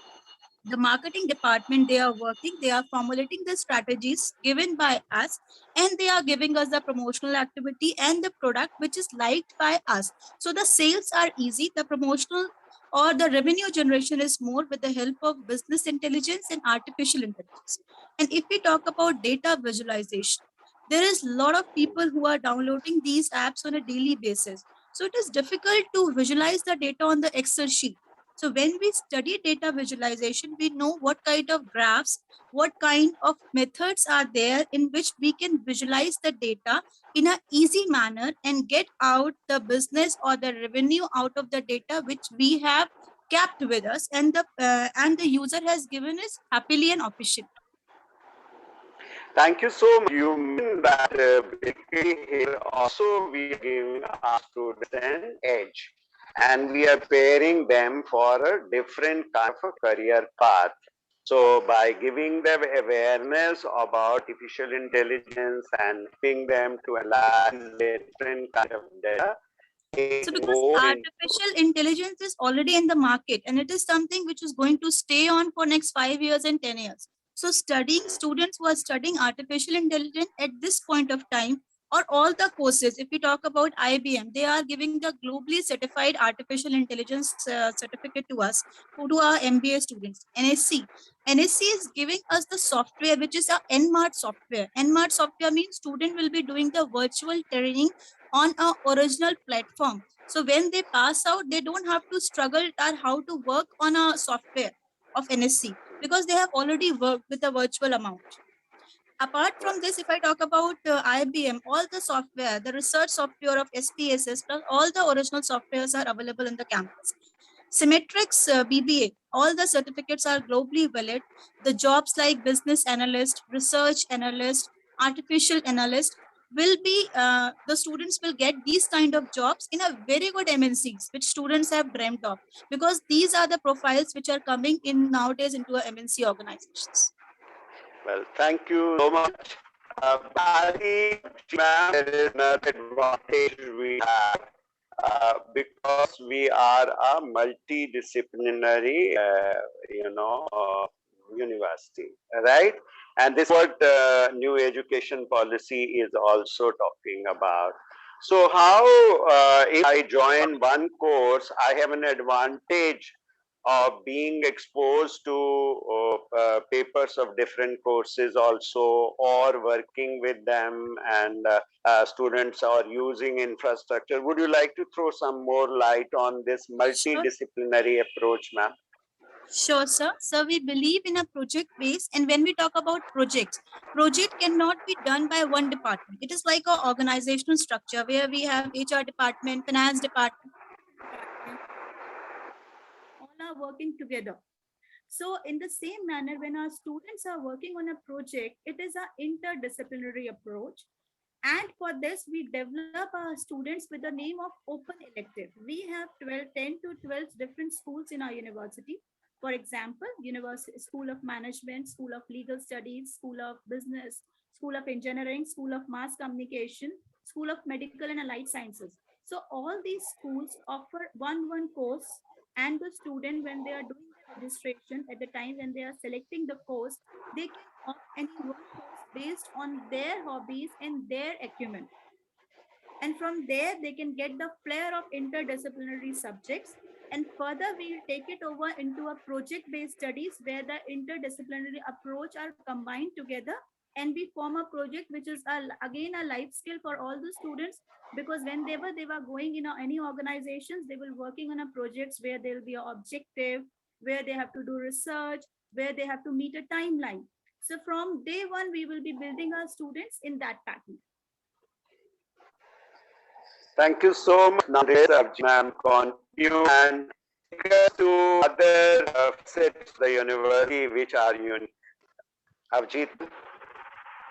S1: the marketing department, they are working, they are formulating the strategies given by us, and they are giving us the promotional activity and the product which is liked by us. So the sales are easy, the promotional or the revenue generation is more with the help of business intelligence and artificial intelligence. And if we talk about data visualization, there is a lot of people who are downloading these apps on a daily basis. So it is difficult to visualize the data on the Excel sheet. So when we study data visualization, we know what kind of graphs, what kind of methods are there in which we can visualize the data in an easy manner and get out the business or the revenue out of the data which we have kept with us, and the user has given us happily and officially.
S3: Thank you so much. You mean that basically here also we are giving our students an edge, and we are pairing them for a different kind of a career path. So by giving them awareness about artificial intelligence and helping them to analyze different kind of data,
S1: So because artificial intelligence is already in the market, and it is something which is going to stay on for next 5 years and 10 years. So studying, students who are studying artificial intelligence at this point of time, or all the courses, if we talk about IBM, they are giving the globally certified artificial intelligence certificate to us, to our MBA students. NSC is giving us the software, which is a NMART software. NMART software means student will be doing the virtual training on a original platform. So when they pass out, they don't have to struggle at how to work on a software of NSC, because they have already worked with a virtual amount. Apart from this, if I talk about IBM, all the software, the research software of SPSS, all the original softwares are available in the campus. Symmetrics BBA, all the certificates are globally valid. The jobs like business analyst, research analyst, artificial analyst will be, the students will get these kind of jobs in a very good MNCs, which students have dreamt of, because these are the profiles which are coming in nowadays into a MNC organizations.
S3: Well, thank you so much. Bali, ma'am, there is another advantage we have because we are a multidisciplinary, university, right? And this is what new education policy is also talking about. So how, if I join one course, I have an advantage of being exposed to papers of different courses also, or working with them, and students are using infrastructure. Would you like to throw some more light on this multidisciplinary approach, ma'am?
S1: Sure, sir. So we believe in a project base, and when we talk about projects, project cannot be done by one department. It is like an organizational structure where we have HR department, finance department, all are working together. So in the same manner, when our students are working on a project, it is an interdisciplinary approach. And for this, we develop our students with the name of open elective. We have 10 to 12 different schools in our university. For example, University School of Management, School of Legal Studies, School of Business, School of Engineering, School of Mass Communication, School of Medical and Allied Sciences. So all these schools offer one course, and the student, when they are doing the registration, at the time when they are selecting the course, they can opt any one course based on their hobbies and their acumen. And from there, they can get the flair of interdisciplinary subjects. And further, we will take it over into a project-based studies where the interdisciplinary approach are combined together, and we form a project which is again a life skill for all the students, because whenever they were going in any organizations, they will working on a projects where there will be an objective, where they have to do research, where they have to meet a timeline. So from day one, we will be building our students in that pattern.
S3: Thank you so much, ma'am. Continue and take us to other facets of the university which are unique. Avjit.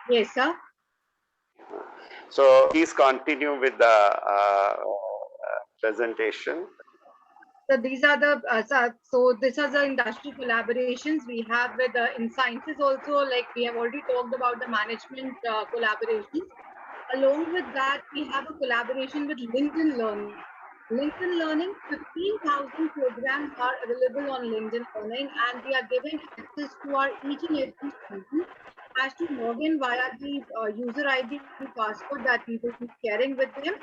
S4: Yes, sir.
S3: So please continue with the presentation.
S4: So these are the so this are the industry collaborations we have with in sciences also. Like we have already talked about the management collaborations. Along with that, we have a collaboration with LinkedIn Learning. LinkedIn Learning, 15,000 programs are available on LinkedIn Learning, and we are giving access to our each and every student has to log in via the user ID and password that we will be sharing with them.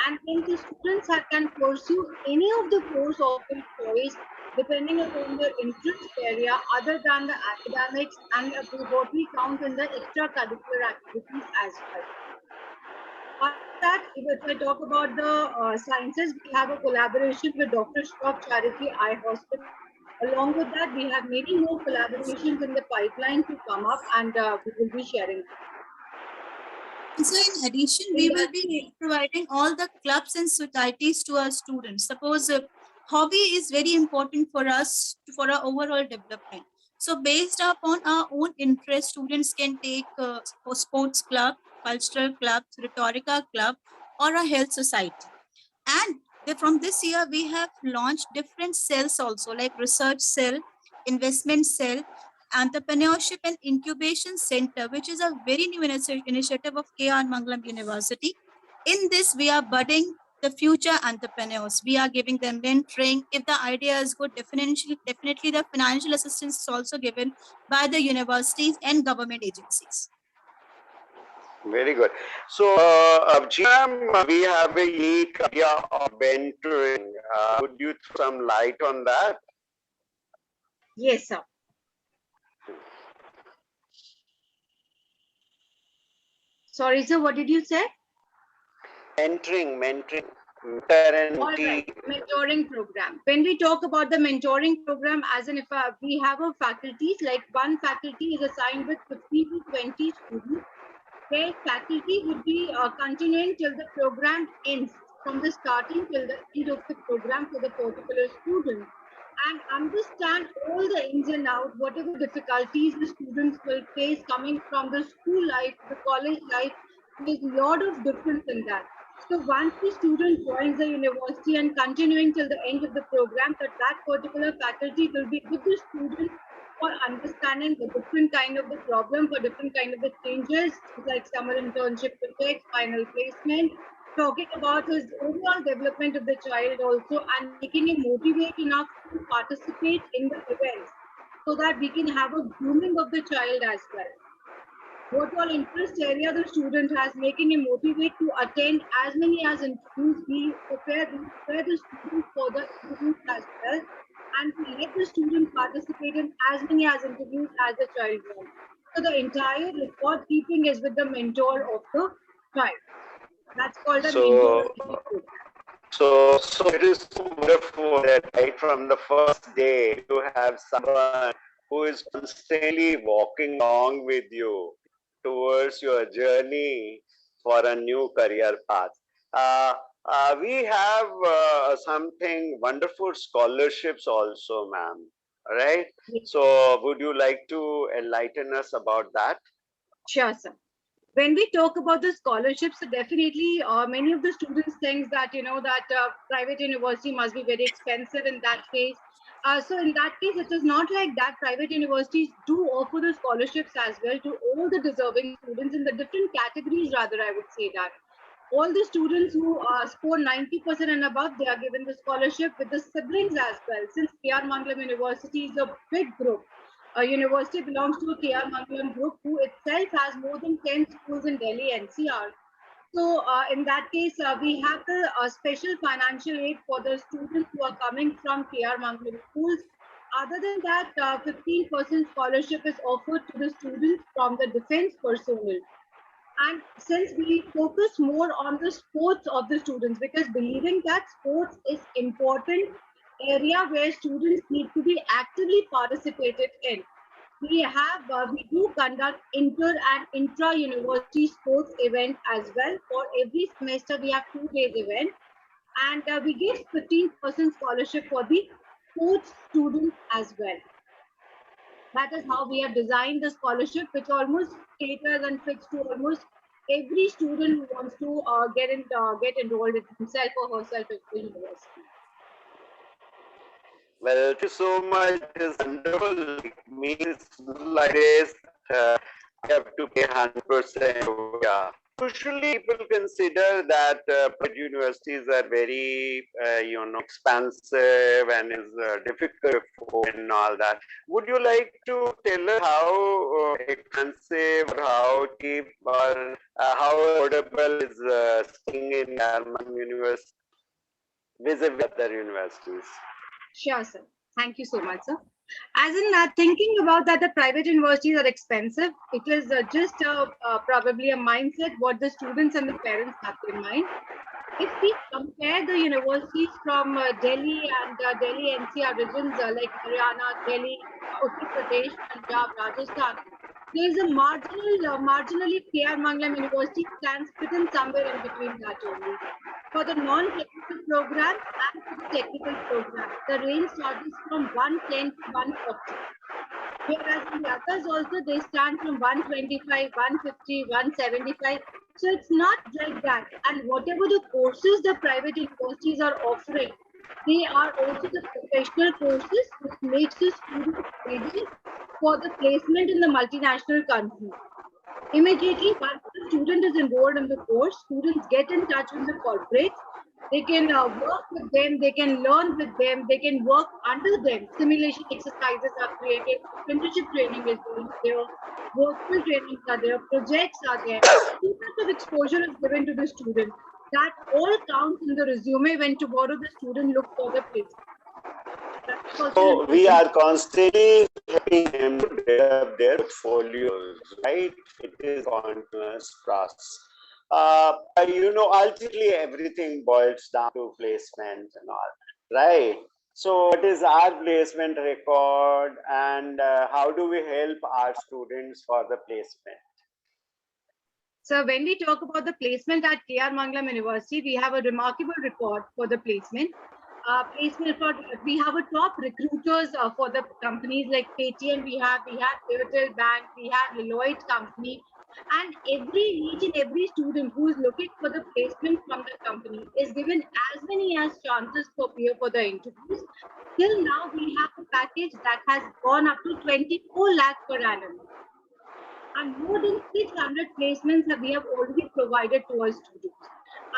S4: And then the students can pursue any of the course of their choice depending upon their interest area other than the academics and what we count in the extracurricular activities as well. That, if I talk about the sciences, we have a collaboration with Dr. Shroff Charity Eye Hospital. Along with that, we have many more collaborations in the pipeline to come up, and we will be sharing.
S1: So in addition, we will be providing all the clubs and societies to our students. Suppose hobby is very important for us for our overall development. So based upon our own interest, students can take a sports club, cultural club, rhetorical club, or a health society. And from this year, we have launched different cells also, like research cell, investment cell, entrepreneurship and incubation center, which is a very new initiative of KR Mangalam University. In this, we are budding the future entrepreneurs. We are giving them mentoring. If the idea is good, definitely the financial assistance is also given by the universities and government agencies.
S3: Very good. So, GM, we have a unique idea of mentoring. Would you throw some light on that?
S4: Yes, sir. Sorry, sir, what did you say?
S3: Mentoring.
S4: All right, mentoring program. When we talk about the mentoring program, as in if we have a faculties, like one faculty is assigned with 15 to 20 students, where faculty would be continuing till the program ends, from the starting till the end of the program for the particular student, and understand all the ins and outs, whatever difficulties the students will face coming from the school life, the college life. There's a lot of difference in that. So once the student joins the university and continuing till the end of the program, that particular faculty will be with the student for understanding the different kind of the problem, for different kind of the changes, like summer internship project, final placement, talking about his overall development of the child also, and making him motivate enough to participate in the events so that we can have a grooming of the child as well. What all interest area the student has, making him motivate to attend as many as interviews. We prepare the student for the interviews as well, and to let the student participate in as many as interviews as the child wants. So the entire record keeping is with the mentor of the child. That's called a mentor program.
S3: So it is so wonderful that right from the first day you have someone who is constantly walking along with you towards your journey for a new career path. We have something wonderful scholarships also, ma'am. Right?
S4: Yes.
S3: So would you like to enlighten us about that?
S4: Sure, sir. When we talk about the scholarships, definitely many of the students think that, that private university must be very expensive in that case. So in that case, it is not like that. Private universities do offer the scholarships as well to all the deserving students in the different categories, rather, I would say that. All the students who score 90% and above, they are given the scholarship with the siblings as well. Since KR Mangalam University is a big group, a university belongs to a KR Mangalam group, who itself has more than 10 schools in Delhi NCR. So in that case, we have the special financial aid for the students who are coming from KR Mangalam schools. Other than that, 15% scholarship is offered to the students from the defense personnel. And since we focus more on the sports of the students, because believing that sports is important area where students need to be actively participated in, we do conduct inter and intra university sports event as well. For every semester we have 2 days event, and we give 15% scholarship for the sports students as well. That is how we have designed the scholarship, which almost caters and fits to almost every student who wants to get enrolled himself or herself at the university.
S3: Well, thank you so much. It is wonderful. It means like this, I have to pay 100%. Yeah. Usually, people consider that private universities are very, expensive and is difficult for and all that. Would you like to tell us how expensive, or how cheap, or how affordable is staying in Yarman University vis-a-vis other universities?
S4: Sure, sir. Thank you so much, sir. As in thinking about that, the private universities are expensive. It is just probably a mindset what the students and the parents have in mind. If we compare the universities from Delhi and Delhi NCR regions like Haryana, Delhi, Uttar Pradesh, Punjab, Rajasthan, there is a marginally KR Manglam University stands within somewhere in between that only. For the non-technical program and for the technical program, the range starts from 110 to 140. Whereas in the others also, they stand from 125, 150, 175. So it's not like that. And whatever the courses the private universities are offering, they are also the professional courses which makes the student ready for the placement in the multinational company. Immediately, once the student is enrolled in the course, students get in touch with the corporates. They can work with them, they can learn with them, they can work under them. Simulation exercises are created, apprenticeship training is there, virtual trainings are there, projects are there. Two types of exposure is given to the student. That all counts in the resume when tomorrow the student looks for the place.
S3: So we are constantly helping them to develop their portfolios, right? It is continuous process. Ultimately everything boils down to placement and all, right? So what is our placement record, and how do we help our students for the placement?
S4: So when we talk about the placement at KR Manglam University, we have a remarkable record for the placement. We have a top recruiters for the companies like Paytm, we have Airtel Bank, we have Deloitte company, and each and every student who is looking for the placement from the company is given as many as chances to appear for the interviews. Till now, we have a package that has gone up to 24 lakh per annum. And more than 600 placements that we have already provided to our students.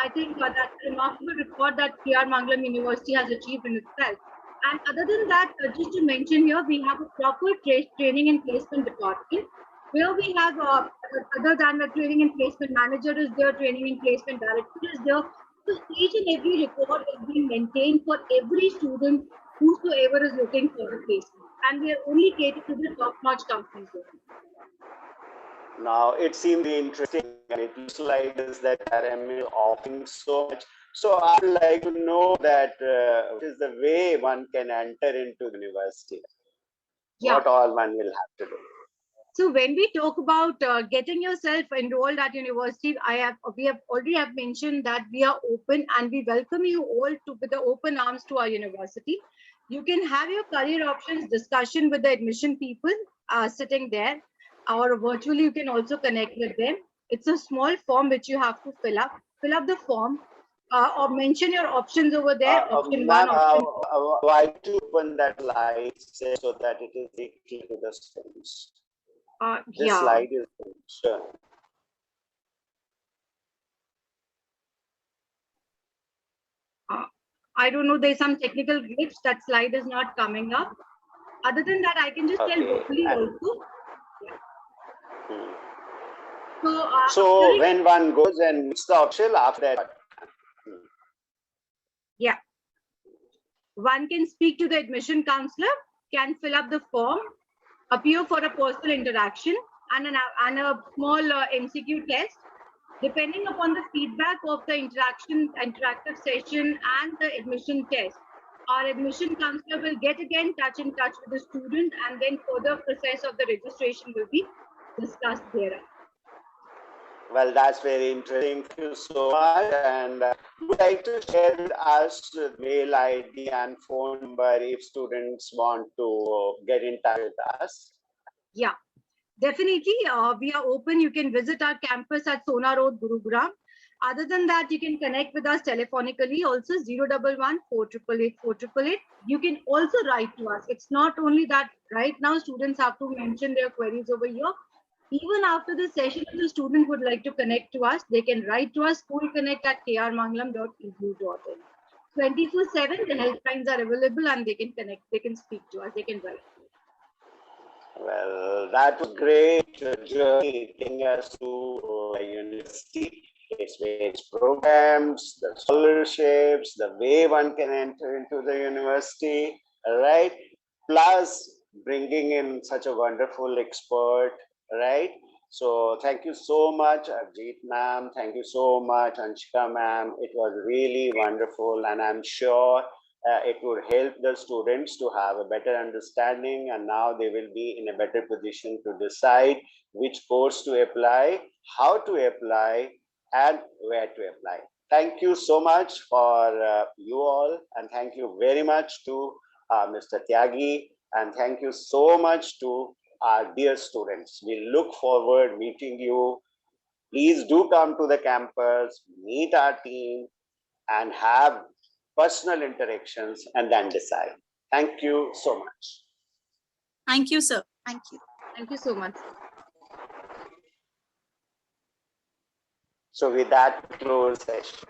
S4: I think that's a remarkable record that KR Manglam University has achieved in itself. And other than that, just to mention here, we have a proper training and placement department where we have, other than the training and placement manager is there, training and placement director is there. So each and every record is being maintained for every student whosoever is looking for the placement. And we are only catering to the top-notch companies.
S3: Now it seems interesting, and it looks like this that RM is offering so much. So I would like to know that what is the way one can enter into the university?
S4: Yeah.
S3: What all one will have to do?
S4: So when we talk about getting yourself enrolled at university, we have already mentioned that we are open and we welcome you all with the open arms to our university. You can have your career options discussion with the admission people sitting there, or virtually you can also connect with them. It's a small form which you have to fill up. Fill up the form or mention your options over there. Option one, option two.
S3: Why to open that slide so that it is very clear to the students? This
S4: Yeah.
S3: slide is sure.
S4: I don't know, there's some technical glitch, that slide is not coming up. Other than that, I can just tell vocally also. Yeah.
S3: So when one goes and meets the option after that.
S4: Yeah. One can speak to the admission counselor, can fill up the form, appear for a personal interaction and a small MCQ test. Depending upon the feedback of the interactive session and the admission test, our admission counselor will get again in touch with the student, and then further process of the registration will be discussed there.
S3: Well, that's very interesting. Thank you so much. And would you like to share with us the mail ID and phone number if students want to get in touch with us?
S4: Yeah. definitely, we are open. You can visit our campus at Sona Road, Gurugram. Other than that, you can connect with us telephonically also 011 488 488. You can also write to us. It's not only that right now students have to mention their queries over here. Even after the session, if the student would like to connect to us, they can write to us schoolconnect@krmangalam.edu.in. 24/7, the helplines are available and they can connect, they can speak to us, they can write.
S3: Well, that was great journey taking us to university, its various programs, the scholarships, the way one can enter into the university, right? Plus bringing in such a wonderful expert, right? So thank you so much, Ajit ma'am. Thank you so much, Anshika ma'am. It was really wonderful, and I'm sure it would help the students to have a better understanding, and now they will be in a better position to decide which course to apply, how to apply, and where to apply. Thank you so much for you all, and thank you very much to Mr. Tyagi, and thank you so much to our dear students. We look forward meeting you. Please do come to the campus, meet our team, and have personal interactions and then decide. Thank you so much.
S1: Thank you, sir. Thank you.
S4: Thank you so much.
S3: So with that, close session.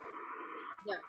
S4: Yeah.